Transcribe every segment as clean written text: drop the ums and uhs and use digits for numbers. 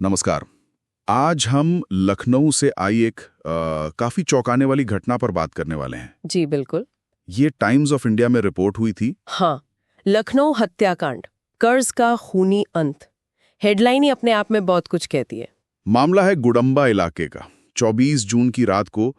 नमस्कार। आज हम लखनऊ से आई एक काफी चौंकाने वाली घटना पर बात करने वाले हैं। जी बिल्कुल। ये टाइम्स ऑफ इंडिया में रिपोर्ट हुई थी। हाँ, लखनऊ हत्याकांड, कर्ज का खूनी अंत। हेडलाइन ही अपने आप में बहुत कुछ कहती है। मामला है गुडम्बा इलाके का। 24 जून की रात को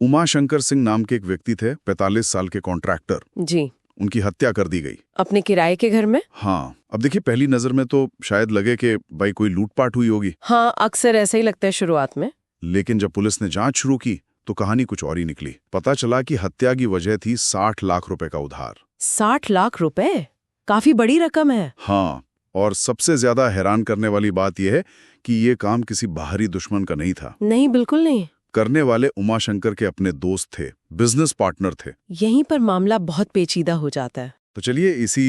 उमाशंकर सिंह नाम के एक व्यक्ति थे, 45 साल के कॉन्ट्रैक्टर। जी। उनकी हत्या कर दी गई अपने किराए के घर में। हाँ, अब देखिए, पहली नजर में तो शायद लगे कि भाई कोई लूटपाट हुई होगी। हाँ, अक्सर ऐसा ही लगता है शुरुआत में। लेकिन जब पुलिस ने जांच शुरू की तो कहानी कुछ और ही निकली। पता चला कि हत्या की वजह थी 60 लाख रुपए का उधार। 60 लाख रुपए? काफी बड़ी रकम है। हाँ, और सबसे ज्यादा हैरान करने वाली बात यह है कि ये काम किसी बाहरी दुश्मन का नहीं था। नहीं, बिल्कुल नहीं। करने वाले उमाशंकर के अपने दोस्त थे, बिजनेस पार्टनर थे। यहीं पर मामला बहुत पेचीदा हो जाता है। तो चलिए इसी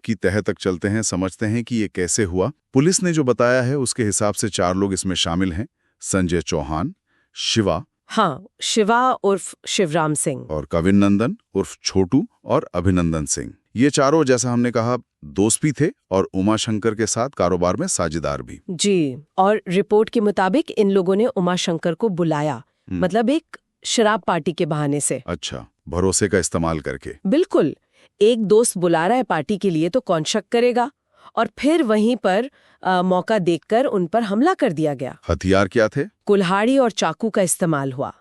की तह तक चलते हैं, समझते हैं कि ये कैसे हुआ। पुलिस ने जो बताया है उसके हिसाब से 4 लोग इसमें शामिल हैं। संजय चौहान, शिवा, हाँ, शिवा उर्फ शिवराम सिंह, और कविन नंदन उर्फ छोटू और अभिनंदन सिंह। ये चारों, जैसा हमने कहा, दोस्त भी थे और उमाशंकर के साथ कारोबार में साझेदार भी। जी। और रिपोर्ट के मुताबिक इन लोगों ने उमाशंकर को बुलाया, मतलब एक शराब पार्टी के बहाने से। अच्छा, भरोसे का इस्तेमाल करके। बिल्कुल। एक दोस्त बुला रहा है पार्टी के लिए तो कौन शक करेगा। और फिर वहीं पर मौका देखकर उन पर हमला कर दिया गया। हथियार क्या थे? कुल्हाड़ी और चाकू का इस्तेमाल हुआ।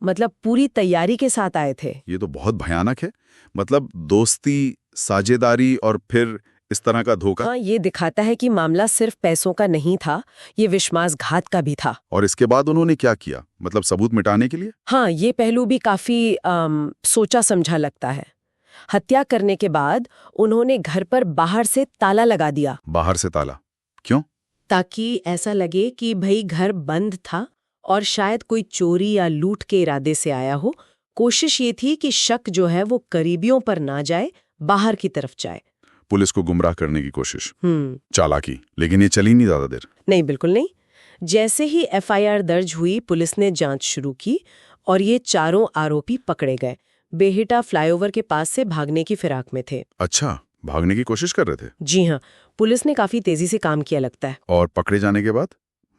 मतलब पूरी तैयारी के साथ आए थे। ये तो बहुत भयानक है। मतलब दोस्ती, साझेदारी और फिर इस तरह का धोखा। हाँ, ये दिखाता है कि मामला सिर्फ पैसों का नहीं था, ये विश्वासघात का भी था। और इसके बाद उन्होंने क्या किया, मतलब सबूत मिटाने के लिए? हाँ, ये पहलू भी काफी सोचा समझा लगता है। हत्या करने के बाद उन्होंने घर पर बाहर से ताला लगा दिया। बाहर से ताला क्यों? ताकि ऐसा लगे कि भाई घर बंद था और शायद कोई चोरी या लूट के इरादे से आया हो। कोशिश ये थी कि शक जो है वो करीबियों पर ना जाए, बाहर की तरफ जाए। पुलिस को गुमराह करने की कोशिश। चालाकी। लेकिन ये चली नहीं ज्यादा देर। नहीं, बिल्कुल नहीं। जैसे ही एफआईआर दर्ज हुई, पुलिस ने जांच शुरू की और ये चारों आरोपी पकड़े गए। बेहिटा फ्लाईओवर के पास से भागने की फिराक में थे। अच्छा, भागने की कोशिश कर रहे थे? जी हाँ, पुलिस ने काफी तेजी से काम किया लगता है। और पकड़े जाने के बाद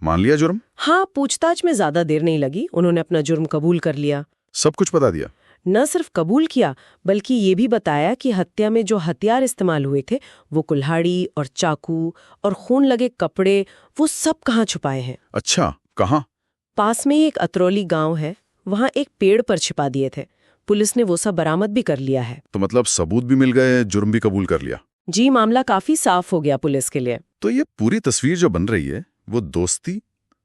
मान लिया जुर्म? हाँ, पूछताछ में ज्यादा देर नहीं लगी, उन्होंने अपना जुर्म कबूल कर लिया। सब कुछ बता दिया? न सिर्फ कबूल किया, बल्कि ये भी बताया कि हत्या में जो हथियार इस्तेमाल हुए थे, वो कुल्हाड़ी और चाकू और खून लगे कपड़े, वो सब कहाँ छुपाए हैं। अच्छा, कहाँ? पास में ही एक अतरौली गांव है, वहाँ एक पेड़ पर छिपा दिए थे। पुलिस ने वो सब बरामद भी कर लिया है। तो मतलब सबूत भी मिल गए, जुर्म भी कबूल कर लिया। जी, मामला काफी साफ हो गया पुलिस के लिए। तो ये पूरी तस्वीर जो बन रही है वो दोस्ती,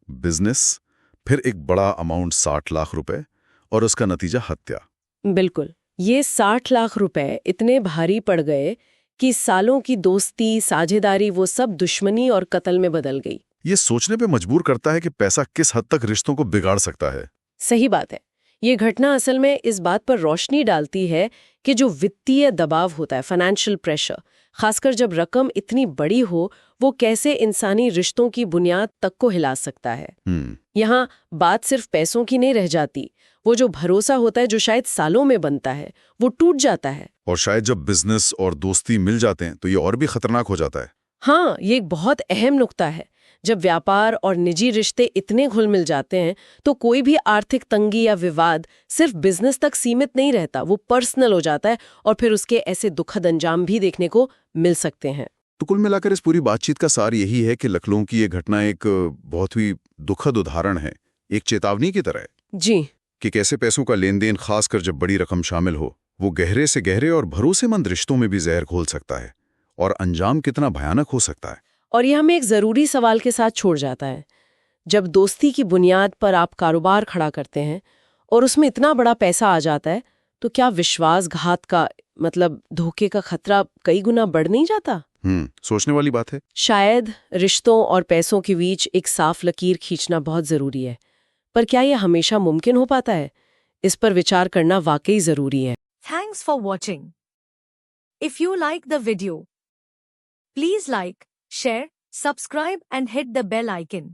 बिजनेस, फिर एक बड़ा अमाउंट 60 लाख रुपए और उसका नतीजा हत्या। बिल्कुल। ये 60 लाख रुपए इतने भारी पड़ गए कि सालों की दोस्ती, साझेदारी, वो सब दुश्मनी और कत्ल में बदल गई। ये सोचने पे मजबूर करता है कि पैसा किस हद तक रिश्तों को बिगाड़ सकता है। सही बात है। ये घटना असल में इस बात पर रोशनी डालती है कि जो वित्तीय दबाव होता है, फाइनेंशियल प्रेशर, खासकर जब रकम इतनी बड़ी हो, वो कैसे इंसानी रिश्तों की बुनियाद तक को हिला सकता है। यहाँ बात सिर्फ पैसों की नहीं रह जाती। वो जो भरोसा होता है, जो शायद सालों में बनता है, वो टूट जाता है। और शायद जब बिजनेस और दोस्ती मिल जाते हैं तो ये और भी खतरनाक हो जाता है। हाँ, ये एक बहुत अहम नुक्ता है। जब व्यापार और निजी रिश्ते इतने घुल मिल जाते हैं तो कोई भी आर्थिक तंगी या विवाद सिर्फ बिजनेस तक सीमित नहीं रहता, वो पर्सनल हो जाता है और फिर उसके ऐसे दुखद अंजाम भी देखने को मिल सकते हैं। तो कुल मिलाकर इस पूरी बातचीत का सार यही है कि लखनऊ की ये घटना एक बहुत ही दुखद उदाहरण है, एक चेतावनी की तरह है। जी। कि कैसे पैसों का लेन देन, खासकर जब बड़ी रकम शामिल हो, वो गहरे से गहरे और भरोसेमंद रिश्तों में भी जहर घोल सकता है और अंजाम कितना भयानक हो सकता है। और ये हमें एक जरूरी सवाल के साथ छोड़ जाता है। जब दोस्ती की बुनियाद पर आप कारोबार खड़ा करते हैं और उसमें इतना बड़ा पैसा आ जाता है, तो क्या विश्वासघात का, मतलब धोखे का खतरा कई गुना बढ़ नहीं जाता? सोचने वाली बात है। शायद रिश्तों और पैसों के बीच एक साफ लकीर खींचना बहुत जरूरी है, पर क्या यह हमेशा मुमकिन हो पाता है? इस पर विचार करना वाकई जरूरी है। Thanks for watching. If you like the video, please like, share, subscribe and hit the bell icon.